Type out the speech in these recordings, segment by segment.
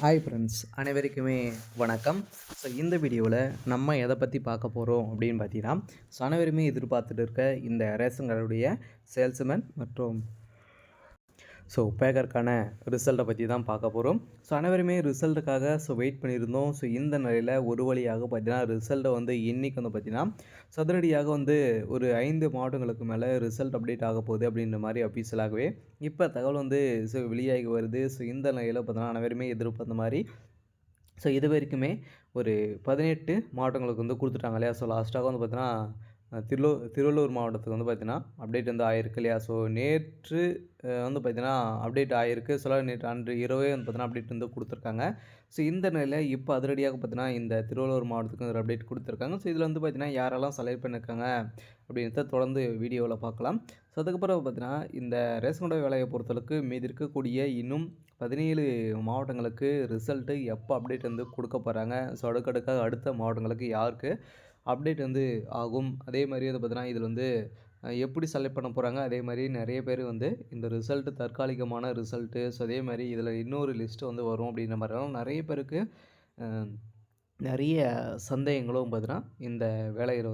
Hi friends, அனைவருக்குமே வணக்கம். So இந்த வீடியோவில் நம்ம எதை பற்றி பார்க்க போகிறோம் அப்படின்னு பார்த்தீங்கன்னா, ஸோ அனைவருமே எதிர்பார்த்துட்டு இருக்க இந்த ரேஷன் கடையுடைய சேல்ஸ்மேன் மற்றும் பேக்கருக்கான ரிசல்ட்டை பற்றி தான் பார்க்க போகிறோம். ஸோ அனைவருமே ரிசல்ட்டுக்காக வெயிட் பண்ணியிருந்தோம். ஸோ இந்த நிலையில் ஒரு வழியாக பார்த்தீங்கன்னா ரிசல்ட்டை இன்றைக்கி பார்த்தீங்கன்னா சதுரடியாக ஒரு 5 மாவட்டங்களுக்கு மேலே ரிசல்ட் அப்டேட் ஆக போகுது அப்படின்ற மாதிரி அஃபீஷியலாகவே இப்போ தகவல் வெளியாகி வருது. ஸோ இந்த நிலையில் பார்த்தீங்கன்னா அனைவருமே எதிர்பார்த்த மாதிரி இது வரைக்குமே ஒரு 18 மாவட்டங்களுக்கு கொடுத்துட்டாங்க இல்லையா. ஸோ லாஸ்ட்டாக பார்த்தீங்கன்னா திருவள்ளூர் மாவட்டத்துக்கு பார்த்தீங்கன்னா அப்டேட் ஆகிருக்கு இல்லையா. ஸோ நேற்று பார்த்தீங்கன்னா அப்டேட் ஆகிருக்கு. நேற்று அன்று இரவே பார்த்தீங்கன்னா அப்டேட் கொடுத்துருக்காங்க. ஸோ இந்த நிலையில் இப்போ அதிரடியாக பார்த்தீங்கன்னா இந்த திருவள்ளூர் மாவட்டத்துக்கு ஒரு அப்டேட் கொடுத்துருக்காங்க. ஸோ இதில் பார்த்தீங்கன்னா யாரெல்லாம் செலக்ட் பண்ணியிருக்காங்க அப்படின்றத தொடர்ந்து வீடியோவில் பார்க்கலாம். ஸோ அதுக்கப்புறம் பார்த்தீங்கன்னா இந்த ரேஷன் கடை வேலையை பொறுத்தளவுக்கு மீதி இருக்கக்கூடிய இன்னும் 17 மாவட்டங்களுக்கு ரிசல்ட்டு எப்போ அப்டேட் கொடுக்க போகிறாங்க. ஸோ அடுக்கடுக்காக அடுத்த மாவட்டங்களுக்கு யாருக்கு அப்டேட் ஆகும். அதே மாதிரி பார்த்தீங்கன்னா இதில் எப்படி செலக்ட் பண்ண போகிறாங்க. அதே மாதிரி நிறைய பேர் இந்த ரிசல்ட்டு தற்காலிகமான ரிசல்ட்டு. ஸோ அதே மாதிரி இதில் இன்னொரு லிஸ்ட்டு வரும் அப்படின்ற மாதிரிலாம் நிறைய பேருக்கு நிறைய சந்தேகங்களும் பார்த்தீங்கன்னா இந்த வேலையில்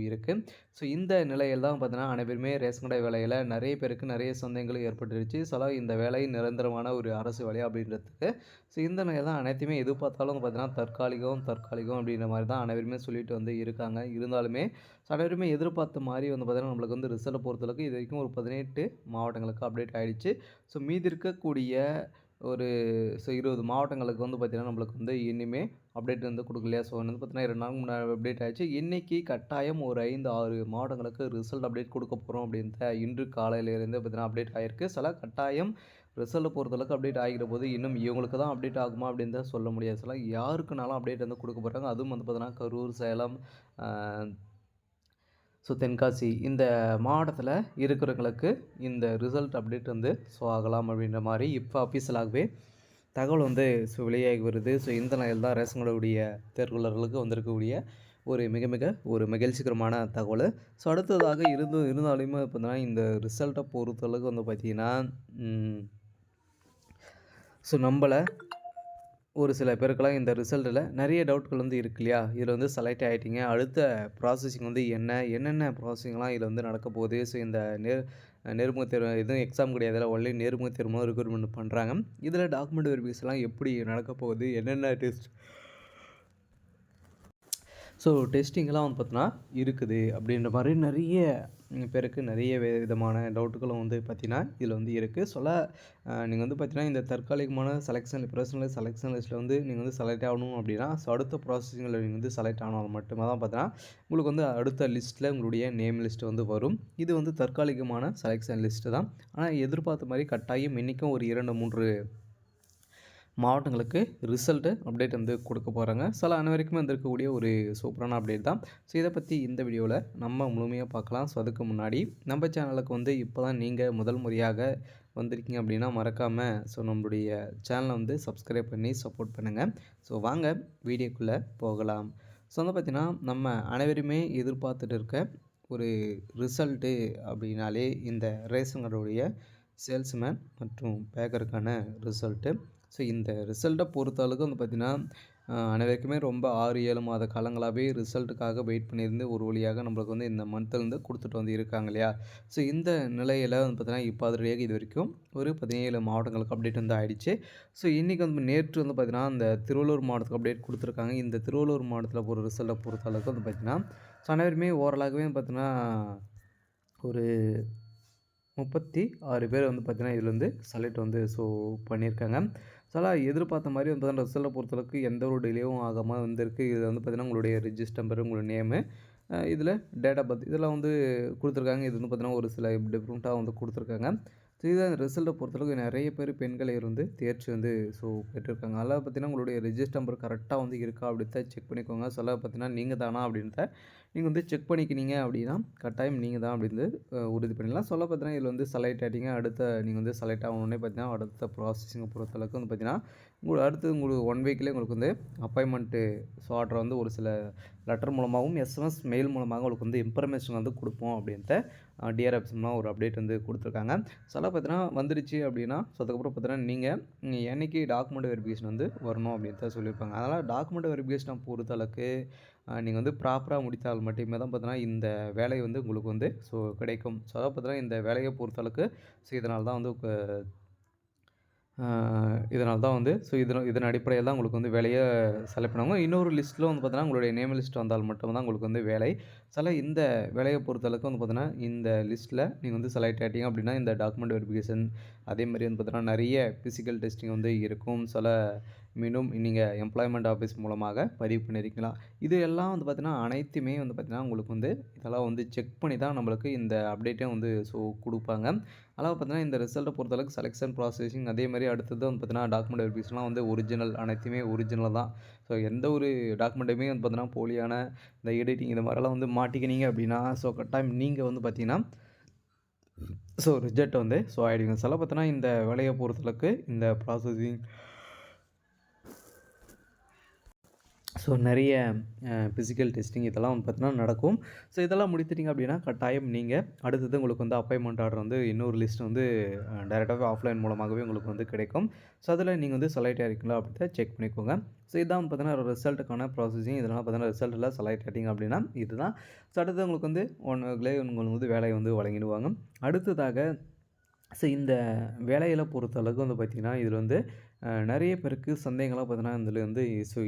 இருக்குது. ஸோ இந்த நிலையில் தான் பார்த்தீங்கன்னா அனைவருமே ரேஷன் கடை வேலையில் நிறைய பேருக்கு நிறைய சந்தேகங்களும் ஏற்பட்டுருச்சு. இந்த வேலை நிரந்தரமான ஒரு அரசு வேலையா அப்படின்றதுக்கு. ஸோ இந்த நிலையில் தான் அனைத்துமே எது பார்த்தாலும் பார்த்தீங்கன்னா தற்காலிகம் அப்படின்ற மாதிரி தான் அனைவருமே சொல்லிட்டு இருக்காங்க. இருந்தாலுமே அனைவருமே எதிர்பார்த்த மாதிரி பார்த்தீங்கன்னா நம்மளுக்கு ரிசல்ட்டை பொறுத்தளவுக்கு இது வரைக்கும் ஒரு 18 மாவட்டங்களுக்கு அப்டேட் ஆகிடுச்சு. ஸோ மீதி இருக்கக்கூடிய ஒரு 20 மாவட்டங்களுக்கு பார்த்தீங்கன்னா நம்மளுக்கு இனிமே அப்டேட் கொடுக்கலையா. ஸோ பார்த்தீங்கன்னா 2 நாளுக்கு முன்னாடி அப்டேட் ஆகிடுச்சு. இன்றைக்கி கட்டாயம் ஒரு 5-6 மாவட்டங்களுக்கு ரிசல்ட் அப்டேட் கொடுக்க போகிறோம் அப்படின்ட்டு இன்று காலையிலேருந்து பார்த்தீங்கன்னா அப்டேட் ஆகிருக்கு. கட்டாயம் ரிசல்ட்டை பொறுத்தளவுக்கு அப்டேட் ஆகிற போது இன்னும் இவங்களுக்கு தான் அப்டேட் ஆகுமா அப்படின்னு தான் சொல்ல முடியாது. யாருக்குனாலும் அப்டேட் கொடுக்க போகிறாங்க. அதுவும் பார்த்தீங்கன்னா கரூர், சேலம், தென்காசி இந்த மாவட்டத்தில் இருக்கிறவங்களுக்கு இந்த ரிசல்ட் அப்டேட் ஆகலாம் அப்படின்ற மாதிரி இப்போ அஃபீஷியலாகவே தகவல் வெளியாகி வருது. இந்த நிலையில் தான் ரேஷன் கடையுடைய தேர்வாளர்களுக்கு வந்திருக்கக்கூடிய ஒரு மிக ஒரு மகிழ்ச்சிகரமான தகவல். அடுத்ததாக இருந்தாலுமே பார்த்தீங்கன்னா இந்த ரிசல்ட்டை பொறுத்தளவுக்கு பார்த்திங்கன்னா நம்மளை ஒரு சில பேருக்கெல்லாம் இந்த ரிசல்ட்டில் நிறைய டவுட்கள் இருக்கு இல்லையா. இதில் செலக்ட் ஆகிட்டீங்க, அடுத்த ப்ராசஸிங் என்னென்ன ப்ராசஸிங்லாம் இதில் நடக்க போகுது. இந்த நேர்முக தேர்வு எதுவும் எக்ஸாம் கிடையாது, ஒன்லி நேர்முக தேர்வு ரெக்ரூட்மெண்ட் பண்ணுறாங்க. இதில் டாக்குமெண்ட் வெரிஃபிகேஷன்லாம் எப்படி நடக்க போகுது, என்னென்ன டெஸ்ட் டெஸ்டிங்கெல்லாம் பார்த்தோன்னா இருக்குது அப்படின்ற மாதிரி நிறைய பேருக்கு நிறைய விதமான டவுட்டுகளும் பார்த்தீங்கன்னா இதில் இருக்குது. நீங்கள் பார்த்தீங்கன்னா இந்த தற்காலிகமான பர்சனல் செலெக்ஷன் லிஸ்ட்டில் நீங்கள் செலக்ட் ஆகணும் அப்படின்னா அடுத்த ப்ராசஸிங்கில் நீங்கள் செலக்ட் ஆனால் மட்டுமே தான் பார்த்தீங்கன்னா உங்களுக்கு அடுத்த லிஸ்ட்டில் உங்களுடைய நேம் லிஸ்ட்டு வரும். இது தற்காலிகமான செலெக்ஷன் லிஸ்ட்டு தான். ஆனால் எதிர்பார்த்த மாதிரி கட்டாயம் இன்றைக்கும் ஒரு 2-3 மாவட்டங்களுக்கு ரிசல்ட்டு அப்டேட் கொடுக்க போகிறாங்க. அனைவருக்குமே வந்திருக்கக்கூடிய ஒரு சூப்பரான அப்டேட் தான். இதை பற்றி இந்த வீடியோவில் நம்ம முழுமையாக பார்க்கலாம். அதுக்கு முன்னாடி நம்ம சேனலுக்கு இப்போ தான் நீங்கள் முதல் முறையாக வந்திருக்கீங்க அப்படின்னா மறக்காமல் நம்மளுடைய சேனலை சப்ஸ்கிரைப் பண்ணி சப்போர்ட் பண்ணுங்கள். வாங்க வீடியோக்குள்ளே போகலாம். பார்த்திங்கன்னா நம்ம அனைவருமே எதிர்பார்த்துட்டு இருக்க ஒரு ரிசல்ட்டு அப்படின்னாலே இந்த ரேஷன் கடையுடைய சேல்ஸ்மேன் மற்றும் பேக்கருக்கான ரிசல்ட்டு. இந்த ரிசல்ட்டை பொறுத்தளவுக்கு பார்த்திங்கன்னா அனைவருக்குமே ரொம்ப 6-7 மாத காலங்களாகவே ரிசல்ட்டுக்காக வெயிட் பண்ணியிருந்து ஒரு வழியாக நம்மளுக்கு இந்த மந்த்லேருந்து கொடுத்துட்டு இருக்காங்க இல்லையா. இந்த நிலையில் பார்த்திங்கன்னா இப்போ அதிரடியாக இது வரைக்கும் ஒரு 17 மாவட்டங்களுக்கு அப்டேட் ஆகிடுச்சு. இன்றைக்கி நேற்று பார்த்திங்கன்னா இந்த திருவள்ளூர் மாவட்டத்துக்கு அப்டேட் கொடுத்துருக்காங்க. இந்த திருவள்ளூர் மாவட்டத்தில் ஒரு ரிசல்ட்டை பொறுத்தளவுக்கு பார்த்திங்கன்னா அனைவருமே ஓரளவுமே பார்த்திங்கன்னா ஒரு 36 பேர் பார்த்திங்கன்னா இதில் செலக்ட் பண்ணியிருக்காங்க. எதிர்பார்த்த மாதிரி பார்த்தீங்கன்னா ரிசல்ட்டை பொறுத்தளவுக்கு எந்த ஒரு டிலேவும் ஆகாமல் வந்திருக்கு. இது பார்த்திங்கன்னா உங்களுடைய ரிஜிஸ்டர் நம்பர், உங்களுடைய நேமு, இதில் டேட் ஆஃப் பர்த் இதெல்லாம் கொடுத்துருக்காங்க. இது பார்த்திங்கன்னா ஒரு சில டிஃப்ரெண்ட்டாக கொடுத்துருக்காங்க. இதை ரிசல்ட்டை பொறுத்தளவுக்கு நிறைய பேர் பெண்களை தேர்ச்சி பெற்றிருக்காங்க. அதெல்லாம் பார்த்திங்கன்னா உங்களுடைய ரிஜிஸ்டர் நம்பர் கரெக்டாக இருக்கா அப்படின்ட்டு செக் பண்ணிக்கோங்க. பார்த்திங்கன்னா நீங்கள் தானா அப்படின்றத நீங்கள் செக் பண்ணிக்கினீங்க அப்படின்னா கட்டாயம் நீங்கள் தான் அப்படின்னு உறுதி பண்ணிடலாம். பார்த்தீங்கன்னா இதில் செலக்ட் ஆகிட்டீங்க, அடுத்த நீங்கள் செலக்ட் ஆகணுன்னே பார்த்தீங்கன்னா அடுத்த ப்ராசஸிங்கை பொறுத்தளவுக்கு பார்த்திங்கன்னா உங்களுக்கு 1 வீக்லேயே உங்களுக்கு அப்பாயின்மெண்ட்டு ஆர்டர் ஒரு சில லெட்டர் மூலமாகவும் எஸ்எம்எஸ் மெயில் மூலமாக உங்களுக்கு இன்ஃபர்மேஷன் கொடுப்போம் அப்படின்ட்டு டிஆர் ஆஃபீஸ்லாம் ஒரு அப்டேட் வந்து குடுத்துருக்காங்க. ஸோ அதெல்லாம் பார்த்தீங்கன்னா வந்துருச்சு அப்படின்னா, ஸோ அதுக்கப்புறம் பார்த்தீங்கன்னா நீங்க என்னைக்கு டாக்குமெண்ட் வெரிஃபிகேஷன் வந்து வரணும் அப்படின்னு தான் சொல்லியிருப்பாங்க. அதனால் டாக்குமெண்ட் வெரிஃபிகேஷன பொறுத்தளவுக்கு நீங்க வந்து ப்ராப்பரா முடித்தால் மட்டுமே தான் பார்த்தீங்கன்னா, இந்த வேலை வந்து உங்களுக்கு வந்து ஸோ கிடைக்கும். ஸோ அதாவது பார்த்தீங்கன்னா, இந்த வேலைய பொறுத்தளவுக்கு ஸோ இதனால தான் வந்து ஆ இதனால தான் வந்து ஸோ இதன் அடிப்படையில தான் உங்களுக்கு வந்து வேலைய செலக்ட் பண்ணுவாங்க. இன்னொரு லிஸ்ட்ல வந்து பார்த்தீங்கன்னா, உங்களுடைய நேம் லிஸ்ட் வந்தால் மட்டும் தான் உங்களுக்கு வந்து வேலை. இந்த வேலைய பொறுத்தளவுக்கு வந்து பார்த்தீங்கன்னா, இந்த லிஸ்ட்ல நீங்க வந்து செலக்ட் ஆயிட்டீங்க அப்படின்னா, இந்த டாக்குமெண்ட் வெரிஃபிகேஷன் அதேமாரி வந்து பார்த்தீங்கன்னா, நெறைய பிசிக்கல் டெஸ்டிங் வந்து இருக்கும். மீண்டும் நீங்க எம்ப்ளாய்மென்ட் ஆஃபீஸ் மூலமாக பதிவு பண்ணியிருக்கலாம். இது எல்லாம் வந்து பார்த்தீங்கன்னா, அனைத்துமே வந்து பார்த்தீங்கன்னா, உங்களுக்கு வந்து இதெல்லாம் வந்து செக் பண்ணி தான் நம்மளுக்கு இந்த அப்டேட்டே வந்து ஸோ குடுப்பாங்க. அதாவது பார்த்தீங்கன்னா, இந்த ரிசல்ட்ட பொறுத்தளவுக்கு செலக்ஷன் ப்ராசஸிங் அதேமாரி அடுத்தது வந்து பார்த்தீங்கன்னா, டாக்குமெண்ட் வெரிஃபிகேஷன்லாம் வந்து ஒரிஜினல் அனைத்துமே ஒரிஜினல் தான். ஸோ எந்த ஒரு டாக்குமெண்ட்டுமே வந்து பார்த்தீங்கன்னா, போலியான இந்த எடிட்டிங் இந்த மாரிலாம் வந்து மாட்டிக்கினீங்க அப்டின்னா, ஸோ கட்டாயம் நீங்க வந்து பார்த்தீங்கன்னா, ரிஜெக்ட் வந்து ஆயிடுவீங்க. பார்த்தீங்கன்னா, இந்த வேலைய பொறுத்தளவுக்கு இந்த ப்ராசஸிங் நெறைய ஃபிசிக்கல் டெஸ்டிங் இதெல்லாம் வந்து பார்த்தீங்கன்னா நடக்கும். இதெல்லாம் முடித்துட்டீங்க அப்படின்னா, கட்டாயம் நீங்க அடுத்தது உங்களுக்கு வந்து அப்பாயின்ட்மென்ட் ஆர்டர் வந்து இன்னொரு லிஸ்ட் வந்து டைரக்ட்டாவே ஆஃப்லைன் மூலமாகவே உங்களுக்கு வந்து கிடைக்கும். அதில நீங்க வந்து செலக்ட் ஆயிருக்கீங்களா அப்படின்றத செக் பண்ணிக்கோங்க. இதான் வந்து பார்த்தீங்கன்னா ரிசல்ட்டுக்கான ப்ராசஸிங். இதனால பார்த்தீங்கன்னா ரிசல்ட்ல செலக்ட் ஆயிட்டீங்க அப்படின்னா இதுதான். அடுத்தது உங்களுக்கு வந்து 1 ஹவர்லயே உங்களுக்கு வந்து வேலைய வந்து வழங்கிடுவாங்க. அடுத்ததாக இந்த வேலைகள பொறுத்த அளவுக்கு வந்து பார்த்தீங்கன்னா, இதில வந்து நெறைய பேருக்கு சந்தேகம்லாம் பார்த்தீங்கன்னா, இதில வந்து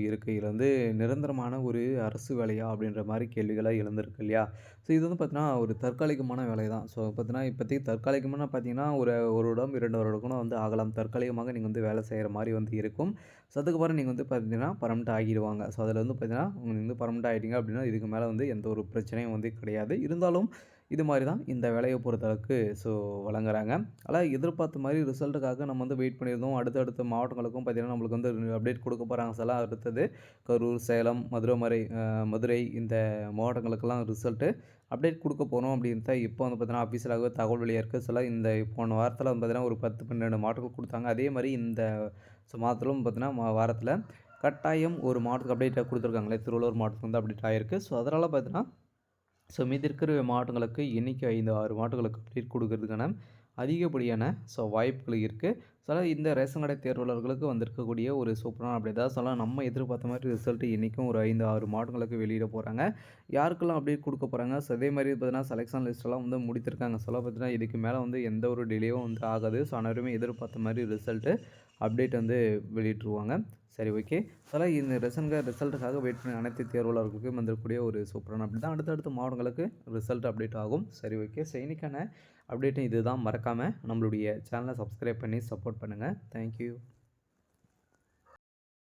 இருக்கு. இதில வந்து நிரந்தரமான ஒரு அரசு வேலையா? அப்படின்ற மாரி கேள்விகள்லாம் எழுந்திருக்கு இல்லையா? இது வந்து பார்த்தீங்கன்னா, ஒரு தற்காலிகமான வேலை தான். பார்த்தீங்கன்னா, இப்போதைக்கு தற்காலிகமான பார்த்தீங்கன்னா, ஒரு 1 வருடம், 2 வருடம் கூட வந்து ஆகலாம். தற்காலிகமாக நீங்க வந்து வேலை செய்ற மாரி வந்து இருக்கும். அதுக்கப்புறம் நீங்க வந்து பார்த்தீங்கன்னா, பெர்மனன்ட் ஆகிருவாங்க. அதில வந்து பார்த்தீங்கன்னா, நீங்க வந்து பெர்மனன்ட் ஆயிட்டீங்க அப்படின்னா, இதுக்கு மேல வந்து எந்த ஒரு பிரச்சனையும் வந்து கிடையாது. இருந்தாலும் இது மாரி தான் இந்த வேலைய பொறுத்தளவுக்கு வழங்குறாங்க. ஆனா எதிர்பார்த்த மாரி ரிசல்ட்டுக்காக நம்ம வந்து வெயிட் பண்ணியிருந்தோம். அடுத்தடுத்த மாவட்டங்களுக்கும் பார்த்தீங்கன்னா, நம்மளுக்கு வந்து அப்டேட் குடுக்க போறாங்க. அடுத்தது கரூர், சேலம், மதுரை இந்த மாவட்டங்களுக்கெல்லாம் ரிசல்ட்டு அப்டேட் குடுக்க போறோம் அப்படின்னு தான் இப்போ வந்து பார்த்தீங்கன்னா, அஃபிஷியலாகவே தகவல் வெளியா இருக்கு. இந்த போன வாரத்தில வந்து பார்த்தீங்கன்னா, ஒரு 10, 12 மாவட்டங்களுக்கு குடுத்தாங்க. அதே மாரி இந்த மாதத்திலும் பார்த்தீங்கன்னா, வாரத்தில கட்டாயம் ஒரு மாவட்டத்துக்கு அப்டேட் குடுத்துருக்காங்களே, திருவள்ளூர் மாவட்டத்துக்கு வந்து அப்டேட் ஆயிருக்கு. அதனால பார்த்தீங்கன்னா மீதி இருக்கிற மாவட்டங்களுக்கு எண்ணிக்கை 5, 6 மாவட்டங்களுக்கு அப்டேட் குடுக்கறதுக்கான அதிகப்படியான வாய்ப்புகள் இருக்கு. இந்த ரேஷன் கடை தேர்வாளர்களுக்கு வந்திருக்கக்கூடிய ஒரு சூப்பரான அப்டேட் தான் நம்ம எதிர்பார்த்த மாரி ரிசல்ட் இன்னைக்கும் ஒரு 5, 6 மாவட்டங்களுக்கு வெளியிட போறாங்க. யாருக்கெல்லாம் அப்டேட் குடுக்க போறாங்க? அதே மாரி பார்த்தீங்கன்னா, செலக்ஷன் லிஸ்ட்லாம் வந்து முடித்திருக்காங்க. பார்த்தீங்கன்னா, இதுக்கு மேல வந்து எந்த ஒரு டிலேயும் வந்து ஆகாது. அனைவருமே எதிர்பார்த்த மாரி அப்டேட் வந்து வெளியிட்டுருவாங்க. சரி ஓகே. இந்த ரிசல்ட்டுக்காக வெயிட் பண்ணி அனைத்து தேர்வாளர்களுக்கும் வந்திருக்கக்கூடிய ஒரு சூப்பரான அப்டேட் தான். அடுத்தடுத்த மாவட்டங்களுக்கு ரிசல்ட் அப்டேட் ஆகும். சரி ஓகே. இன்னைக்கான அப்டேட்டும் இதுதான். மறக்காம நம்மளுடைய சேனலை சப்ஸ்கிரைப் பண்ணி சப்போர்ட் பண்ணுங்க. Thank you.